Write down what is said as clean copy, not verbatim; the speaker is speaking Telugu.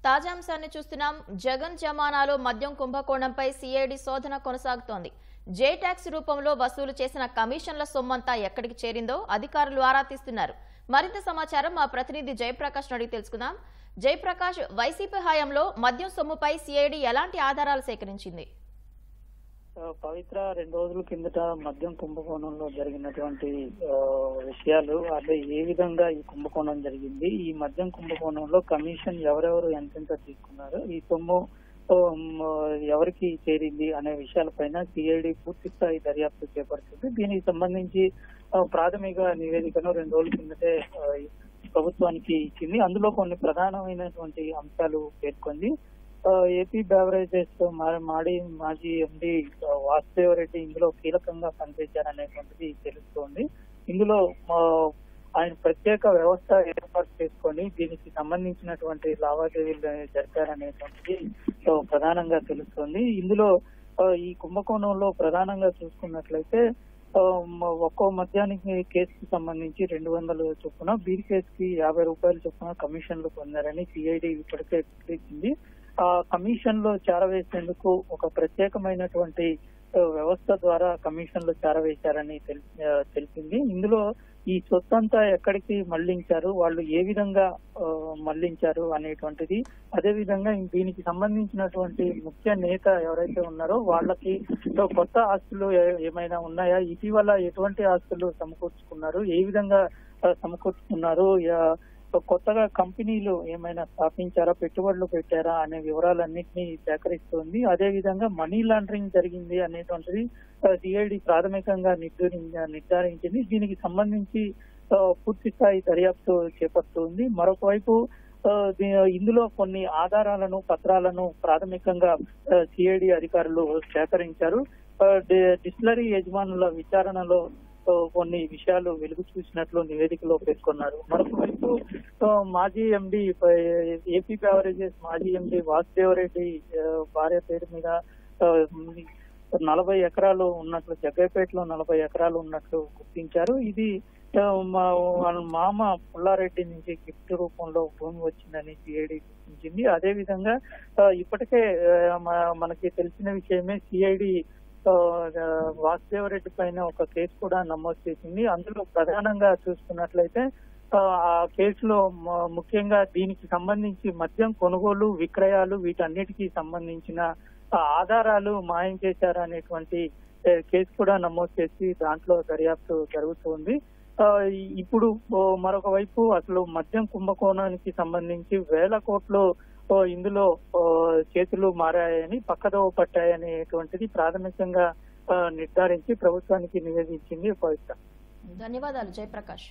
తాజా అంశాన్ని చూస్తున్నాం. జగన్ జమానాలో మద్యం కుంభకోణంపై సిఐడి శోధన కొనసాగుతోంది. జే ట్యాక్స్ రూపంలో వసూలు చేసిన కమిషన్ల సొమ్మంతా ఎక్కడికి చేరిందో అధికారులు ఆరా తీస్తున్నారు. మరింత సమాచారం మా ప్రతినిధి జయప్రకాష్ అడిగి తెలుసుకుందాం. జయప్రకాష్, వైసీపీ హయాంలో మద్యం సొమ్ముపై సిఐడి ఎలాంటి ఆధారాలు సేకరించింది? పవిత్ర 2 రోజుల కిందట మద్యం కుంభకోణంలో జరిగినటువంటి విషయాలు, అదే ఏ విధంగా ఈ కుంభకోణం జరిగింది, ఈ మద్యం కుంభకోణంలో కమిషన్ ఎవరెవరు ఎంతెంత తీసుకున్నారు, ఈ సొమ్ము ఎవరికి చేరింది అనే విషయాలపైన సిఐడి పూర్తి స్థాయి దర్యాప్తు చేపడుతుంది. దీనికి సంబంధించి ప్రాథమిక నివేదికను 2 రోజుల కిందటే ప్రభుత్వానికి ఇచ్చింది. అందులో కొన్ని ప్రధానమైనటువంటి అంశాలు పేర్కొంది. ఏపీ బెవరేజెస్ మాజీ ఎండి వాసుదేవ రెడ్డి ఇందులో కీలకంగా పనిచేశారనేటువంటిది తెలుస్తోంది. ఇందులో ఆయన ప్రత్యేక వ్యవస్థ ఏర్పాటు చేసుకొని దీనికి సంబంధించినటువంటి లావాదేవీలు జరిపారనేటువంటిది ప్రధానంగా తెలుస్తోంది. ఇందులో ఈ కుంభకోణంలో ప్రధానంగా చూసుకున్నట్లయితే ఒక్కో మద్యానికి కేసుకి సంబంధించి 200 చొప్పున, బీర్ కేసుకి 50 రూపాయల చొప్పున కమిషన్లు పొందారని సిఐడి ఇప్పటికే గుర్తించింది. ఆ కమిషన్ లో చేరవేసేందుకు ఒక ప్రత్యేకమైనటువంటి వ్యవస్థ ద్వారా కమిషన్లు చేరవేశారని తెలిపింది. ఇందులో ఈ సొత్తంతా ఎక్కడికి మళ్లించారు, వాళ్ళు ఏ విధంగా మళ్లించారు అనేటువంటిది, అదే విధంగా దీనికి సంబంధించినటువంటి ముఖ్య నేత ఎవరైతే ఉన్నారో వాళ్ళకి కొత్త ఆస్తులు ఏమైనా ఉన్నాయా, ఇటీవల ఎటువంటి ఆస్తులు సమకూర్చుకున్నారు, ఏ విధంగా సమకూర్చుకున్నారు, కొత్తగా కంపెనీలు ఏమైనా స్థాపించారా, పెట్టుబడులు పెట్టారా అనే వివరాలన్నింటినీ సేకరిస్తుంది. అదే విధంగా మనీ లాండరింగ్ జరిగింది అనేటువంటిది సిఐడి ప్రాథమికంగా నిర్ధారించింది. దీనికి సంబంధించి పూర్తి స్థాయి దర్యాప్తు చేపడుతుంది. మరొక వైపు ఇందులో కొన్ని ఆధారాలను, పత్రాలను ప్రాథమికంగా సిఐడి అధికారులు సేకరించారు. డిస్టిలరీ యజమానుల విచారణలో కొన్ని విషయాలు వెలుగు చూసినట్లు నివేదికలో పేర్కొన్నారు. మరొక వైపు మాజీ ఎండి, ఏపీ బెవరేజెస్ మాజీ ఎండి వాసుదేవ రెడ్డి భార్య పేరు మీద 40 ఎకరాలు ఉన్నట్లు, జగ్గైపేటలో 40 ఎకరాలు ఉన్నట్లు గుర్తించారు. ఇది మామ పుల్లారెడ్డి నుంచి గిఫ్ట్ రూపంలో భూమి వచ్చిందని సిఐడి గుర్తించింది. అదే విధంగా ఇప్పటికే మనకి తెలిసిన విషయమే, సిఐడి వాసుదేవ రెడ్డి పైన ఒక కేసు కూడా నమోదు చేసింది. అందులో ప్రధానంగా చూసుకున్నట్లయితే ఆ కేసులో ముఖ్యంగా దీనికి సంబంధించి మద్యం కొనుగోలు, విక్రయాలు, వీటన్నిటికీ సంబంధించిన ఆధారాలు మాయం చేశారనేటువంటి కేసు కూడా నమోదు చేసి దాంట్లో దర్యాప్తు జరుగుతుంది. ఇప్పుడు మరొక వైపు అసలు మద్యం కుంభకోణానికి సంబంధించి 1000 కోట్లు ఇందులో చేతులు మారాయని, పక్కదోవ పట్టాయనేటువంటిది ప్రాథమికంగా నిర్ధారించి ప్రభుత్వానికి నివేదించింది పవిత్ర. ధన్యవాదాలు జయప్రకాష్.